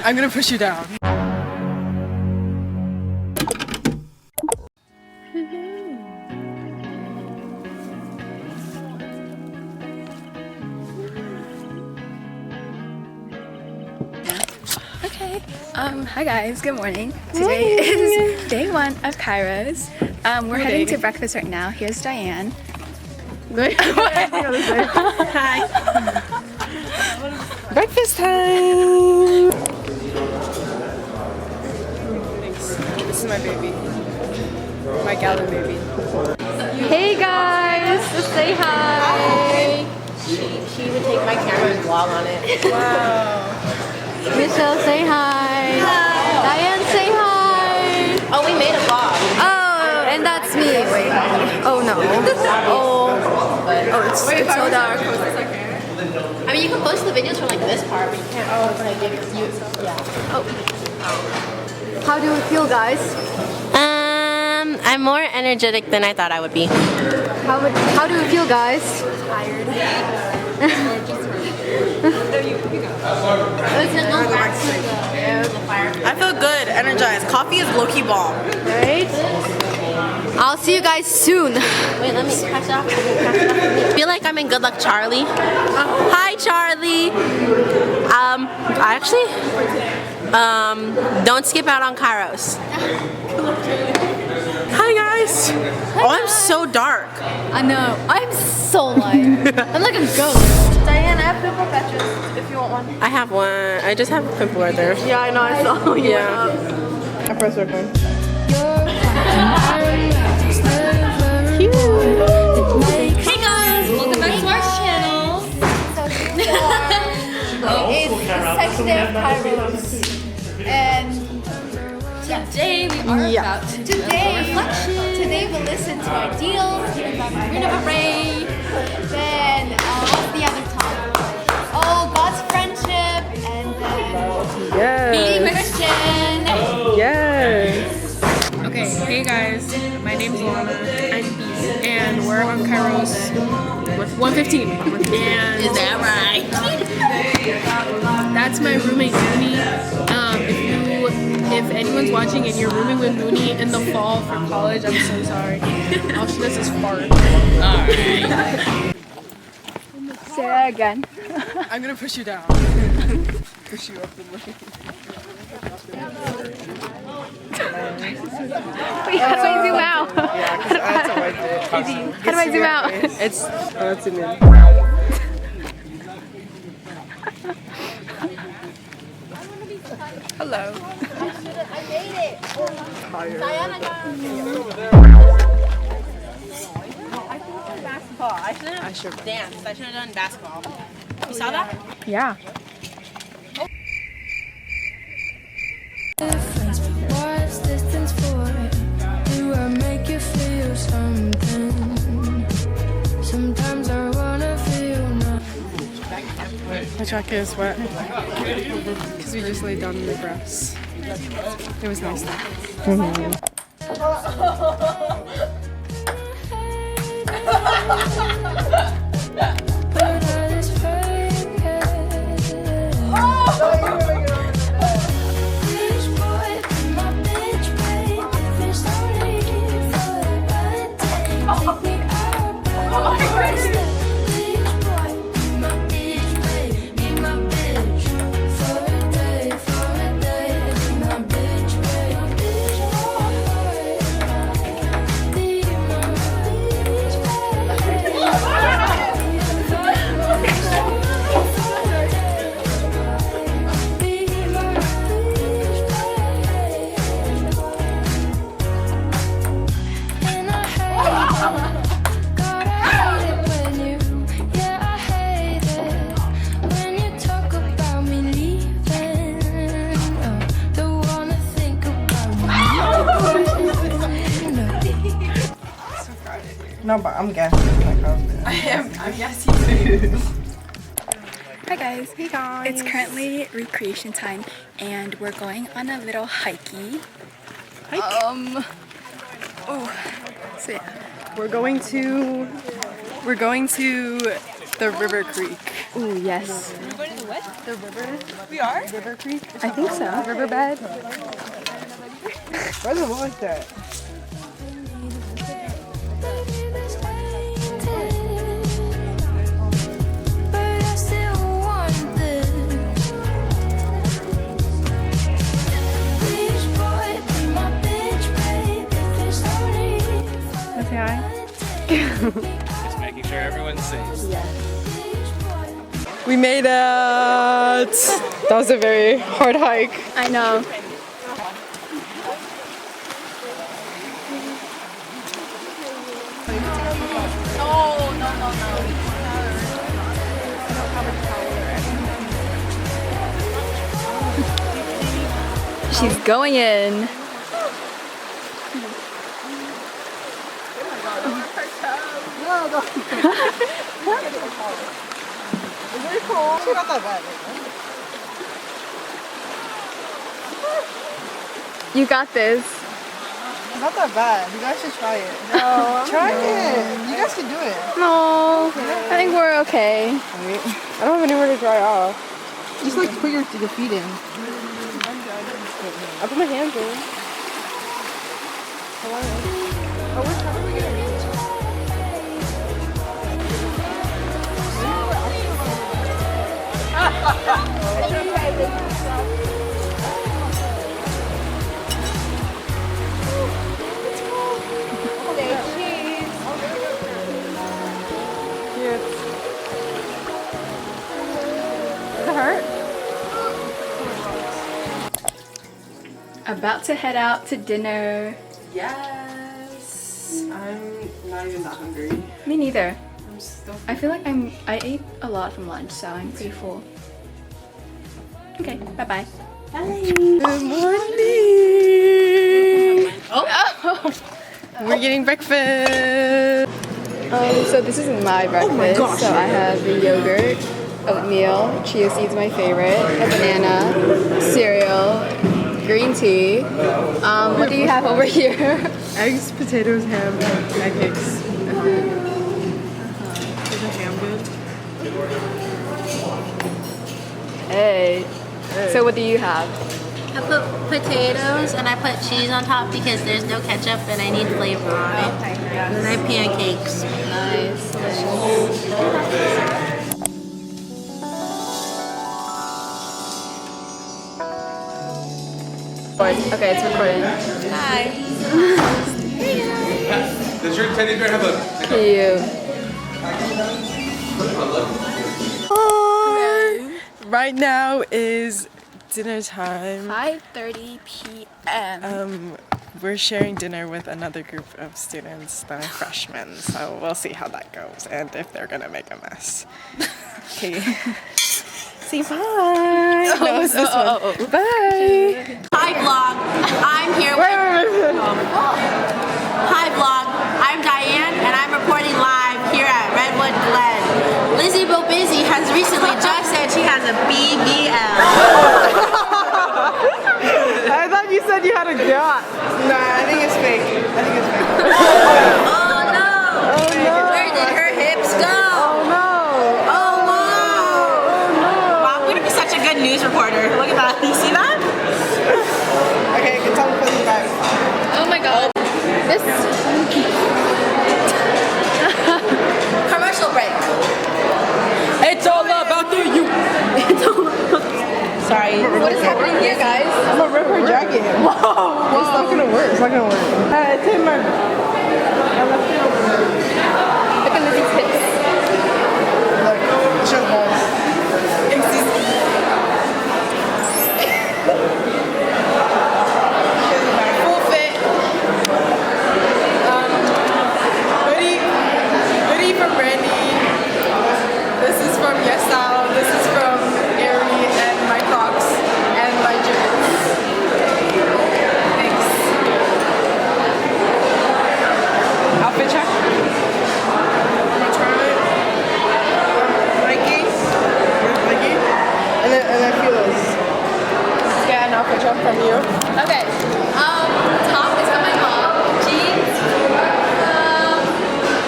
I'm gonna push you down. Okay. Hi guys, good morning. Today is day 1 of Kairos. We're heading to breakfast right now. Here's Diane. Hi. Breakfast time! Thanks. This is my baby. My gallon baby. Hey guys! Say hi! She would take my camera and vlog on it. Wow. Michelle, say hi! Diane, say hi! Oh, we made a vlog. Oh, and that's me. Wait. Oh no. Oh, it's so dark. I mean, you can post the videos from like this part, but you can't post like you. Yeah. How do you feel, guys? I'm more energetic than I thought I would be. How do you feel, guys? Tired. I feel good, energized. Coffee is low-key bomb. Right? I'll see you guys soon. Wait, let me catch up. I feel like I'm in Good Luck Charlie. Hi, Charlie. I actually, don't skip out on kairos. Hi guys. Oh, I'm so dark. I know. I'm so light. I'm like a ghost. Diane, I have pimple patches if you want one. I have one. I just have a pimple right there. Yeah, I know. I saw you. Yeah. I press record. Hey guys, welcome back to our channel. It's the second day of Kairos. And Today we are about to do a reflection. today we'll listen to Ideals, hear about Marina Ray, then what's the other topic? Oh, God's friendship, and then being Christian. Yes. Okay, hey guys, my name's Lana, and we're on Kairos with 115. And Is that right? that's my roommate Mooney. If anyone's watching and you're rooming with Mooney in the fall for college, I'm so sorry. All she does is fart. Say that again. I'm gonna push you down. Push you up the lane. Wait, how do I zoom out? Yeah, because that's a white bit. How do I zoom out? It's, it's in there. Hello. I made it. Tired. Diana got basketball. I should have danced. I should have done basketball. You saw that? Yeah. What's distance for? Do I make you feel something? Sometimes I wanna feel nothing. My jacket is wet because we just laid down in the grass. It was nice though. But I just forget. Bitch boy, be my bitch babe. If it's only for a day, take me out. Bitch boy, be my bitch babe. Be my bitch for a day. Be my bitch babe. Bitch boy, be my bitch And I hate it. God, I hate it when you, yeah, I hate it when you talk about me leaving. Don't wanna think about me. No, but I'm gassing my husband. I'm gassing too. Hi guys. Hey guys. It's currently recreation time and we're going on a little hikey. So yeah, we're going to the River Creek. Ooh, yes. We're going to the what? The river. We are? River Creek? I think so. Riverbed. Why does it look like that? Okay, hi. Just making sure everyone's safe. We made it! That was a very hard hike. I know. She's going in. Not that bad. You got this. It's not that bad. You guys should try it. No. Try it. You guys can do it. No, I think we're okay. Wait. I don't have anywhere to dry off. Just like put your feet in. I put my hands in. Oh, which one are we gonna reach? Does it hurt? About to head out to dinner. Yes. I'm not even that hungry. Me neither. I'm still. I feel like I ate a lot from lunch, so I'm pretty full. Okay, bye-bye. Good morning. Oh. We're getting breakfast. So this is my breakfast. gosh. So I have the yogurt, oatmeal, chia seeds my favorite, a banana, cereal, green tea. What do you have over here? Eggs, potatoes, ham, and pancakes. Is the ham good? Hey. So what do you have? I put potatoes and I put cheese on top because there's no ketchup and I need flavor on it. And then I have pancakes. Nice, delicious. Okay, it's recording. Hi. Does your teddy bear have a... Cute. Right now is dinner time. 5:30 p.m. We're sharing dinner with another group of students that are freshmen, so we'll see how that goes and if they're gonna make a mess. Okay. Say bye. No, it's this one. Bye. Hi vlog. I'm here with... Hi vlog. I'm Diane and I'm reporting live here at Redwood Glen. Lizzie Bo Busy has recently just said she has a BBL. I thought you said you had a yacht. Nah, I think it's fake. I think it's fake. Oh no! Oh no! Where did her hips go? Oh no! Oh wow! Wow, I'm gonna be such a good news reporter. Look at that. You see that? Okay, can tell me put it back. Oh my god. This. Commercial break. It's all about the you. Sorry. What is happening here, guys? I'm gonna rip her jacket. Whoa! It's not gonna work. It's not gonna work. It's in my. I left it over there. Look at Lizzie's hips. Look, chill balls. Excuse me. Full fit. Hoodie from Brandy. This is from YESSTYLE. This is from Aerie and my Crocs and my jeans. Thanks. Outfit check. I'm gonna try it. Nike. And then feel this. Let's get an outfit check from you. Okay. Top is from my mom. Jeans.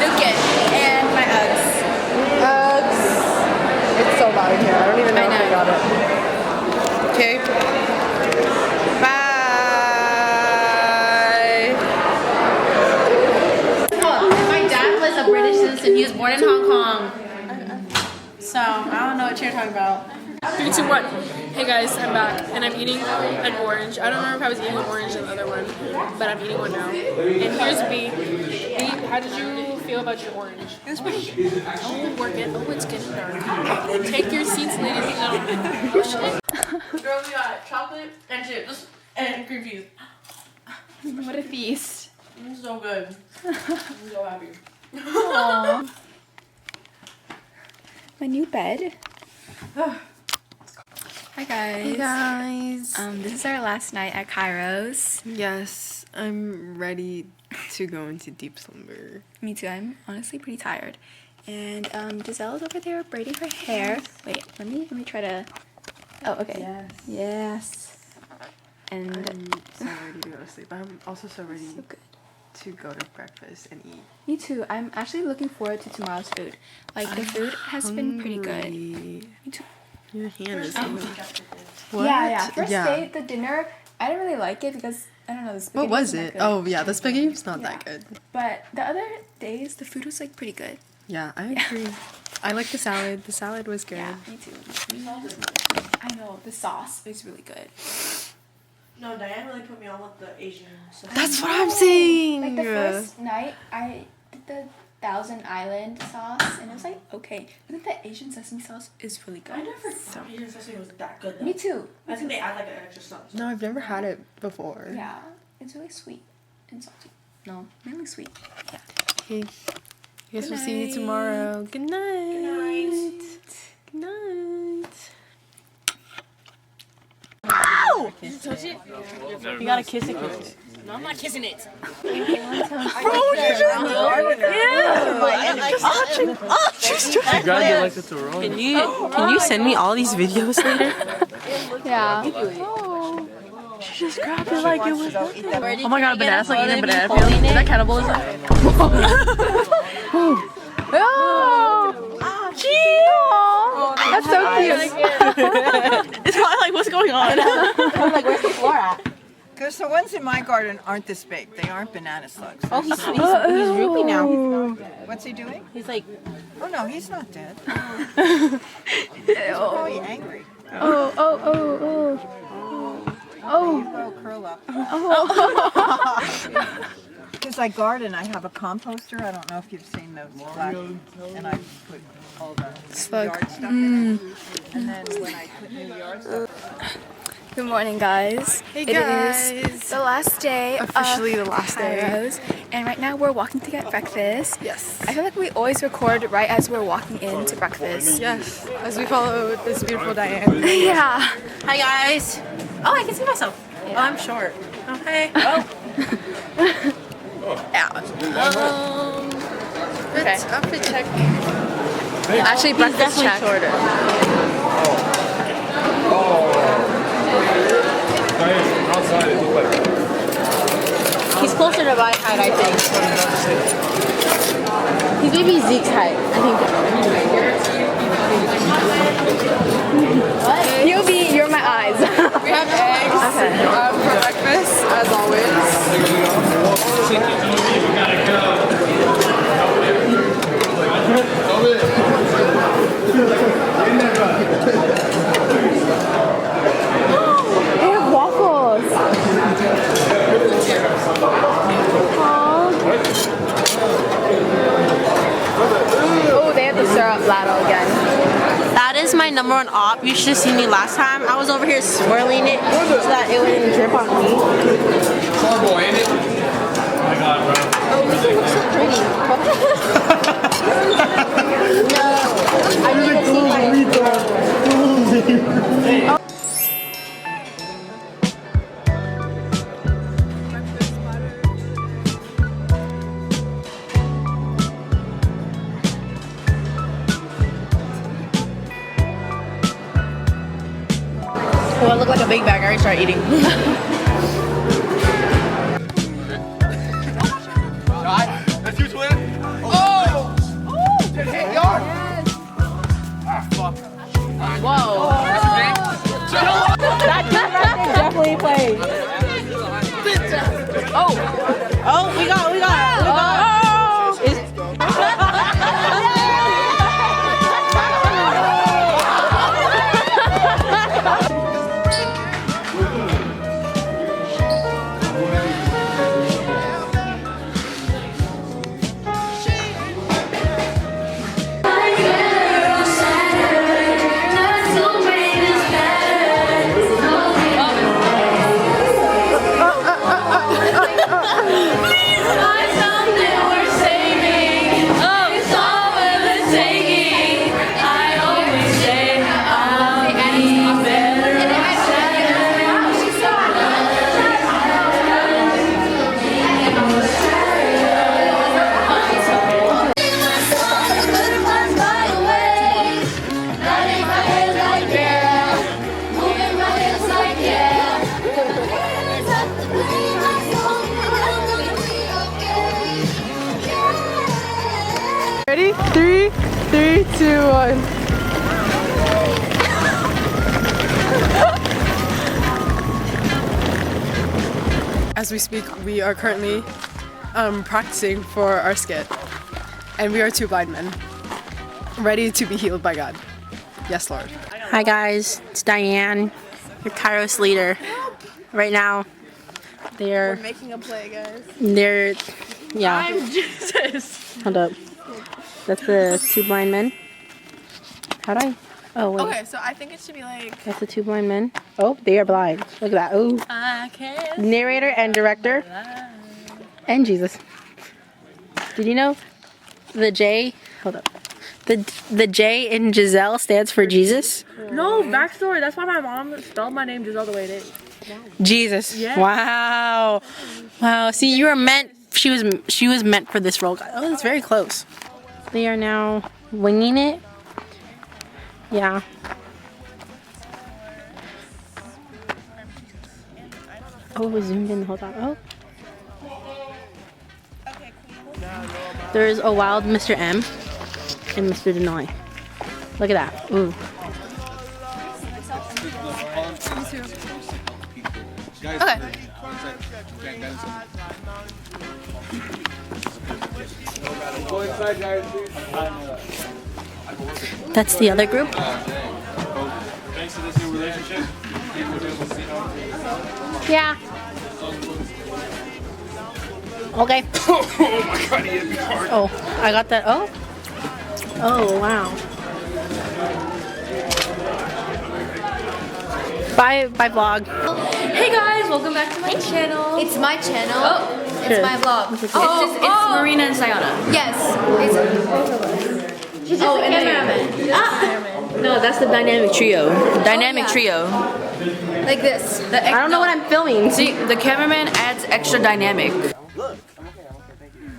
Nukin. And my Uggs. Uggs. Okay. Bye. My dad was a British citizen. He was born in Hong Kong. So I don't know what you're talking about. 3, 2, 1. Hey guys, I'm back and I'm eating an orange. I don't remember if I was eating an orange in the other one, but I'm eating one now. And here's B. B, how did you feel about your orange? It was pretty good. Oh, we're good. Oh, it's getting dark. Take your seats, ladies and gentlemen. Oh shit. Girl, we got chocolate and chips and cream cheese. What a feast. It's so good. I'm so happy. Aww. My new bed. Hi guys. Hey guys. This is our last night at Kairos. Yes, I'm ready to go into deep slumber. Me too. I'm honestly pretty tired. And Giselle's over there braiding her hair. Wait, let me try to. Oh, okay. Yes. Yes. And I'm so ready to go to sleep. I'm also so ready so good. to go to breakfast and eat. Me too. I'm actually looking forward to tomorrow's food. Like the food has been pretty good. Me too. Your hand is what? Yeah. First day, the dinner, I didn't really like it because I don't know. The spaghetti What was wasn't it? that good. Oh yeah, the spaghetti was not that good. But the other days, the food was like pretty good. Yeah, I agree. I like the salad. The salad was good. Yeah, me too. I know the sauce is really good. No, Diane really put me on with the Asian stuff. That's what I'm saying. Like the first night, I did the Thousand Island sauce, and it was like okay. But then the Asian sesame sauce is really good. I never thought Asian sesame was that good though. Me too. I think they add like an extra sauce. No, I've never had it before. Yeah, it's really sweet and salty. No, mainly sweet. Yeah. Okay. Guess Good we'll see you night. tomorrow. Good night. Good night. Good night. You gotta kiss it. No, I'm not kissing it. You gotta get like the Toronto. Can you send me all these videos later? Yeah. She just grabbed it like it was nothing. Oh my god, bananas like eating banana peel. Is that cannibalism? That's so cute. It's probably like, what's going on? I'm like, where's the floor at? Because the ones in my garden aren't this big. They aren't banana slugs. Oh, he's droopy now. What's he doing? He's like, Oh no, he's not dead. He's probably angry. Oh. You go curl up. Because I garden, I have a composter. I don't know if you've seen those black. And I put all the yard stuff in it. And then when I put new yard stuff. Good morning, guys. Hey It guys. is the last day. Officially of the last day. Kairos, and right now we're walking to get breakfast. Yes. I feel like we always record right as we're walking into breakfast. Yes. As we follow this beautiful Diane. Yeah. hi guys. Oh, I can see myself. Oh, I'm short. Oh, hey. Oh. Okay. Outfit check. Actually, breakfast check. Shorter. He's closer to my height, I think. He's maybe Zeke's height, I think. You're my eyes. We have eggs for breakfast, as always. They have waffles. Oh, they have the syrup ladle again. That is my #1 op. You should have seen me last time. I was over here swirling it so that it wouldn't drip on me. Horrible, ain't it? Oh my god, bro. Oh, we can look so pretty. No, I need to see my... Oh, I look like a big bag. I already started eating. That's you, twin? Oh! Hit yard! Ah, fuck. Whoa. That's 3, 2, 1. As we speak, we are currently practicing for our skit, and we are 2 blind men, ready to be healed by God. Yes, Lord. Hi guys, it's Diane, your kairos leader. Right now, they're Making a play, guys. yeah. I'm Jesus. Hold up. That's the 2 blind men. How do I? Oh wait. Okay, so I think it should be like. That's the 2 blind men. Oh, they are blind. Look at that. Oh. I can't. Narrator and director. And Jesus. Did you know the J? Hold up. The J in Giselle stands for Jesus. No, backstory. That's why my mom spelled my name Giselle the way it is. Jesus. Yeah. Wow. Wow. See, you were meant. She was meant for this role. Oh, it's very close. They are now winging it. Yeah. Oh, it was zoomed in the whole time. Oh. There's a wild Mr. M and Mr. Denoy. Look at that. Ooh. Okay. That's the other group. Thanks to this new relationship, people will be able to see now. Yeah. Okay. Oh my god, he hit me hard. Oh, I got that. Oh. Oh, wow. Bye, vlog. Hey guys, welcome back to my channel. It's my channel. Oh, it's Sure. my vlog. It's It's Marina and Sayana. Yes. She's just a cameraman. No, that's the dynamic trio. Dynamic trio. Like this. I don't know what I'm filming. See, the cameraman adds extra dynamic. Look, I'm okay, thank you.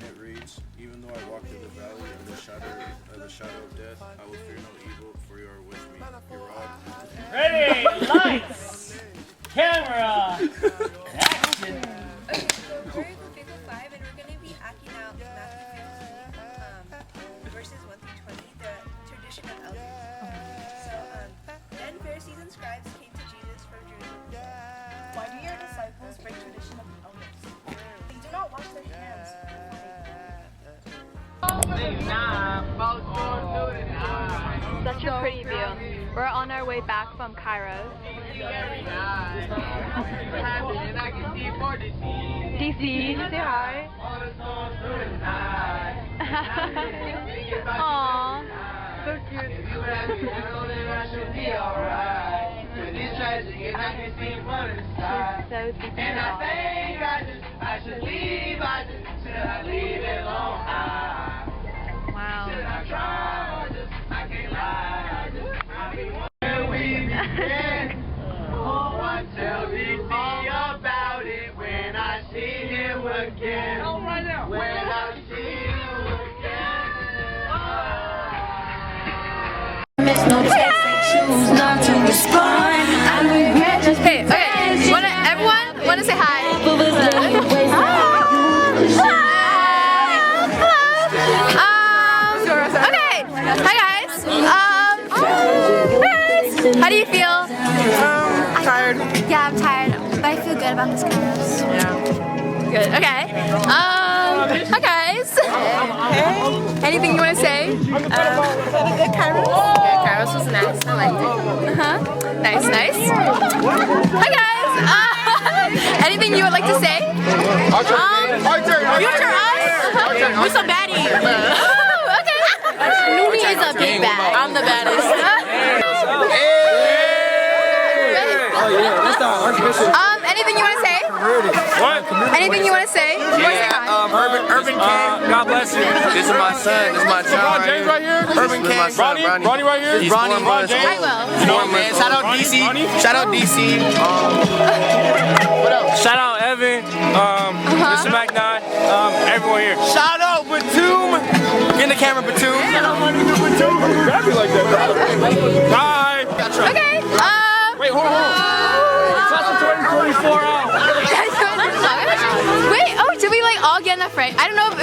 It reads, even though I walk through the valley of the shadow of death, I will fear no evil, for you are with me. Your rod. Ready, lights, camera, action. Very Faithful 5, and we're going to be acting out Matthew 15, verses 1 through 20, the tradition of elders. So, then Pharisees and scribes came to Jesus from Jerusalem. Why do your disciples break tradition of the elders? They do not wash their hands. Such a pretty view. We're on our way back from kairos. DC, say hi. Aww, so cute. So And I think I should leave, should I leave it alone? wow. Should I try, I can't lie, where we begin. Oh, I tell DC about it when I see him again. When I see you again. Choose not to respond. I regret just Hey, okay. Everyone wanna say hi? Okay. Hi guys. How do you feel? Tired. Yeah, I'm tired, but I feel good about this kairos. Yeah. Good. Okay. Hi guys. Hey. Anything you wanna say? Kairos. Yeah, Kairos was nice. I liked it. Nice, nice. Hi guys. Anything you would like to say? Future us. Who's the baddie? Oh, okay. Nuni is a big bad. I'm the baddest. Anything you want to say? What? Anything you want to say? Urban King. God bless you. This is my son. This is my child. LeBron James right here. Urban King. Ronnie right here. He's Ronnie born James. I will. Man, shout out DC. Shout out DC. What else? Shout out Evan, Mr. McNine, everyone here. Shout out Batum. Get in the camera, Batum. Grab me like that. Bye. Okay. Wait, hold on. Class of 2024 out. Wait. Oh, did we like all get enough right? I don't know if